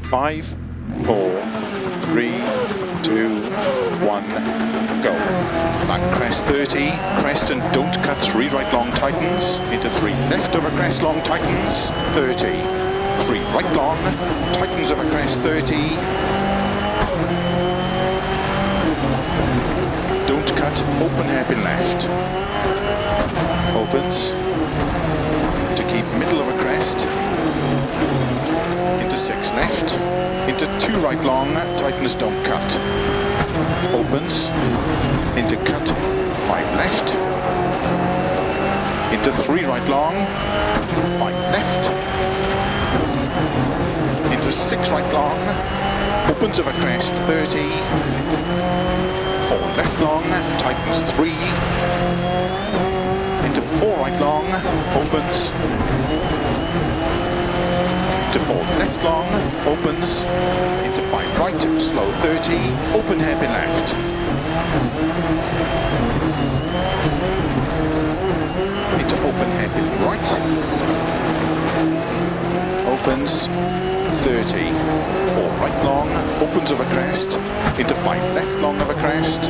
5, 4, 3, 2, 1, go. Flat crest 30, crest and don't cut 3 right long tightens, into 3 left over crest long tightens, 30, 3 right long, tightens over crest 30, don't cut, open hairpin left, opens, to keep middle of a crest, into 6 left, into 2 right long, tightens don't cut, opens, into cut 5 left, into 3 right long, 5 left, into 6 right long, opens over crest 30, 4 left long, tightens 3, into 4 right long, opens, into 4 left long, opens, into 5 right, slow 30, open hairpin left, into open hairpin right, opens, 30, 4 right long, opens over crest, into 5 left long over crest,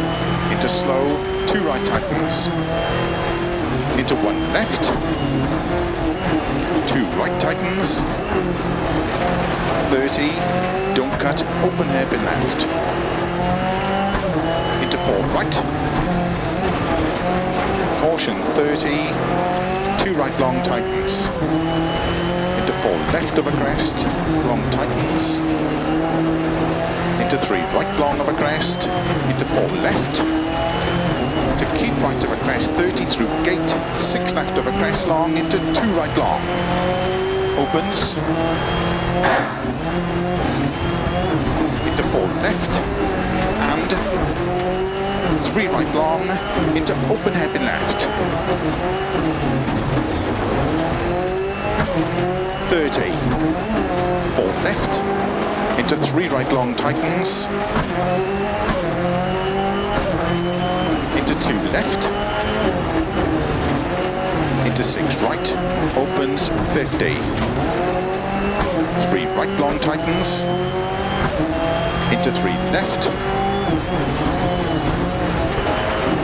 into slow, 2 right tightens, into 1 left, 2 right tightens, 30, don't cut, open hairpin left, into 4 right, caution 30, 2 right long tightens, into 4 left of a crest, long tightens, into 3 right long of a crest, into 4 left, to keep right of a crest 30 through gate, 6 left of a crest long, into 2 right long, opens, into 4 left, and 3 right long, into open hairpin left, 30, 4 left, into 3 right long tightens, into 2 left, into 6 right, opens 50, 3 right long tightens, into 3 left,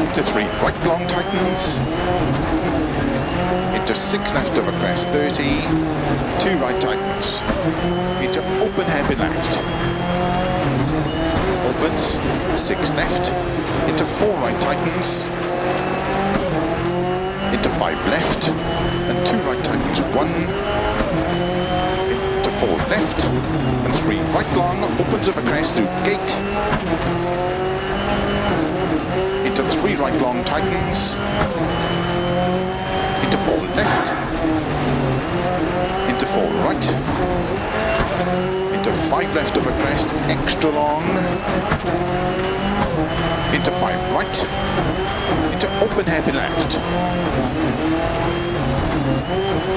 into 3 right long tightens, into 6 left over crest 30, 2 right tightens, into open hairpin left, opens, 6 left, into 4 right tightens, into 5 left, and 2 right tightens 1, into 4 left, and 3 right long, opens over crest through gate, into 3 right long tightens, into 4 left, into 4 right, into 5 left of a crest, extra long, into 5 right, into open hairpin left,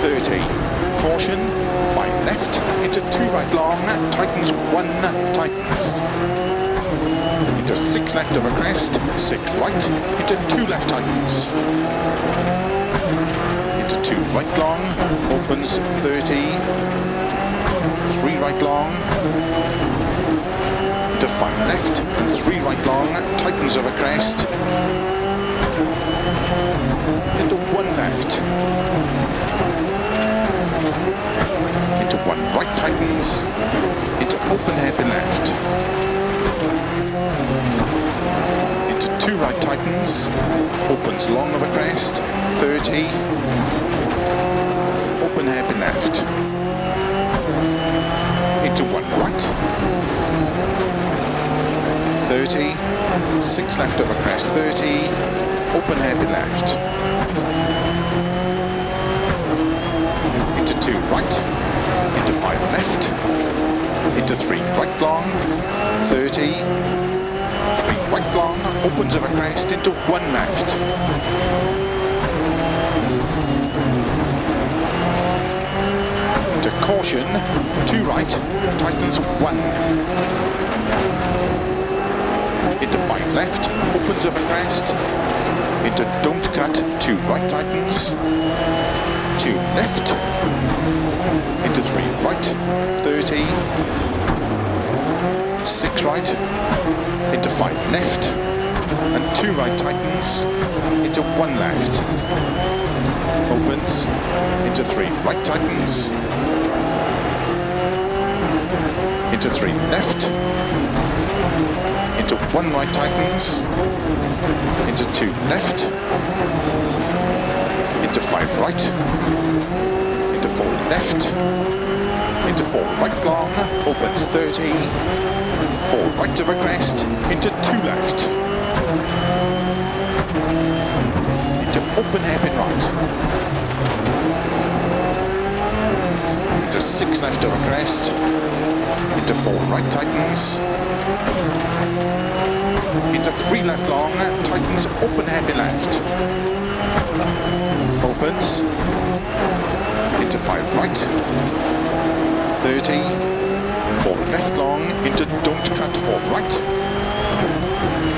30, caution, 5 left, into 2 right long, tightens 1, tightens, into 6 left of a crest, 6 right, into 2 left tightens, into 2 right long, opens 30, 3 right long, into 5 left, and 3 right long, tightens over crest, into 1 left, into 1 right tightens, into open hairpin left, into 2 right tightens, opens long of a crest, 30, open hairpin left, into 1 right, 30, 6 left of a crest, 30, open hairpin left, into 2 right, into 5 left, into 3 right long, 30, 3 right long, opens of a crest, into 1 left, into caution, 2 right, tightens 1, into 5 left, opens of a crest, into don't cut, 2 right tightens, 2 left, into 3 right, 30, 6 right, into 5 left, and 2 right tightens, into 1 left, opens, into 3 right tightens, into 3 left, into 1 right tightens, into 2 left, into 5 right, into 4 left, into 4 right long, opens 30, 4 right of a crest, into 2 left, into open hairpin right, into 6 left of a crest, into 4 right tightens, into 3 left long, tightens, open hairpin left, opens, into 5 right, 30, 4 left long, into don't cut 4 right,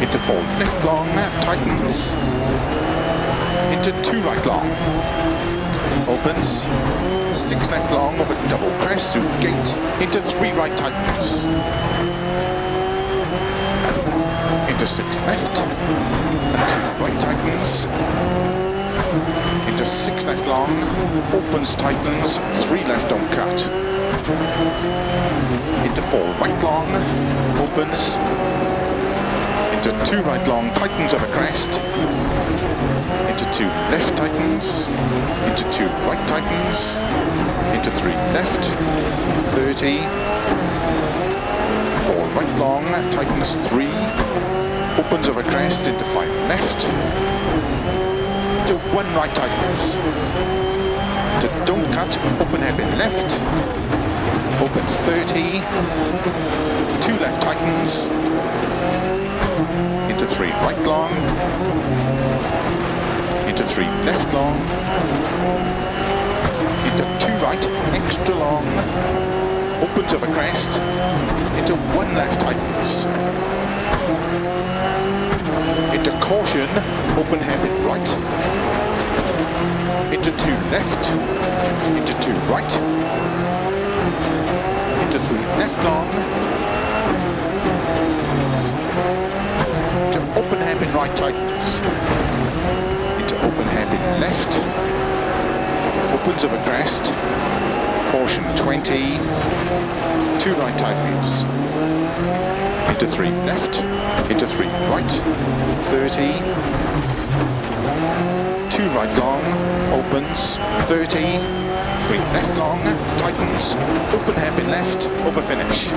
into 4 left long, tightens, into 2 right long, opens, 6 left long of a double crest through gate, into 3 right tightens, into 6 left, and 2 right tightens, into 6 left long, opens, tightens, 3 left don't cut, into 4 right long, opens, into 2 right long, tightens of a crest, into 2 left tightens, into 2 right tightens, into 3 left, 30, 4 right long, tightens 3, opens of a crest, into 5 left, to 1 right tightens, to don't cut, open hairpin left, opens 30, 2 left tightens, into 3 right long, into 3 left long, into 2 right extra long, opens of a crest, into 1 left tightens, into caution, open hairpin right, into 2 left, into 2 right, into 3 left long, to open hairpin right tightens, into open hairpin left, opens of a crest, caution 20, 2 right tightens, into 3 left, into 3 right, 30, 2 right long, opens, 30, 3 left long, tightens, open hairpin left, over finish.